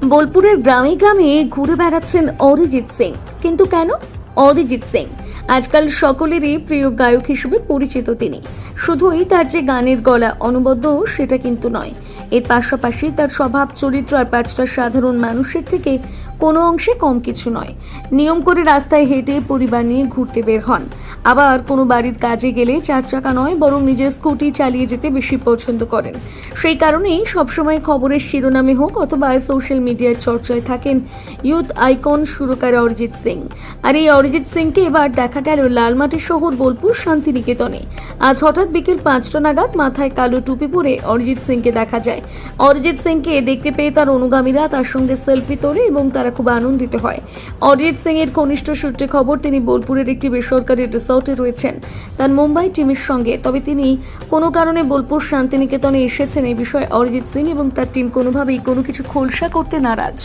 বোলপুরের গ্রামে গ্রামে ঘুরে বেড়াচ্ছেন অরিজিৎ সিং। কিন্তু কেন? অরিজিৎ সিং আজকাল সকলেরই প্রিয় গায়ক হিসেবে পরিচিত। তিনি শুধুই তার যে গানের গলা অনবদ্য সেটা কিন্তু নয়, এর পাশাপাশি তার স্বভাব চরিত্র আর পাঁচটা সাধারণ মানুষের থেকে কোনো অংশে কম কিছু নয়। নিয়ম করে রাস্তায় হেঁটে পরিবার নিয়ে ঘুরতে বের হন, আবার কোনো বাড়ির কাজে গেলে চার চাকা নয় বরং নিজের স্কুটি চালিয়ে যেতে বেশি পছন্দ করেন। সেই কারণেই সবসময় খবরের শিরোনামে হোক অথবা সোশ্যাল মিডিয়ার চর্চায় থাকেন ইউথ আইকন সুরকার অরিজিৎ সিং। আর এই অরিজিৎ সিংকে এবার দেখা গেল লালমাটি শহর বোলপুর শান্তিনিকেতনে। আজ হঠাৎ বিকেল 5টা নাগাদ মাথায় কালো টুপি পরে অরিজিৎ সিংকে দেখা যায়। অরিজিৎ সিংকে দেখতে পেয়ে তার অনুগামীরা তার সঙ্গে সেলফি তোলে এবং তারা খুব আনন্দিত হয়। অরিজিৎ সিং এর ঘনিষ্ঠ সূত্রে খবর, তিনি বোলপুরের একটি বেসরকারি রিসর্টে রয়েছেন তার মুম্বাই টিমের সঙ্গে। তবে তিনি কোনো কারণে বোলপুর শান্তিনিকেতনে এসেছেন এই বিষয়ে অরিজিৎ সিং এবং তার টিম কোনোভাবেই কোনো কিছু খোলসা করতে নারাজ।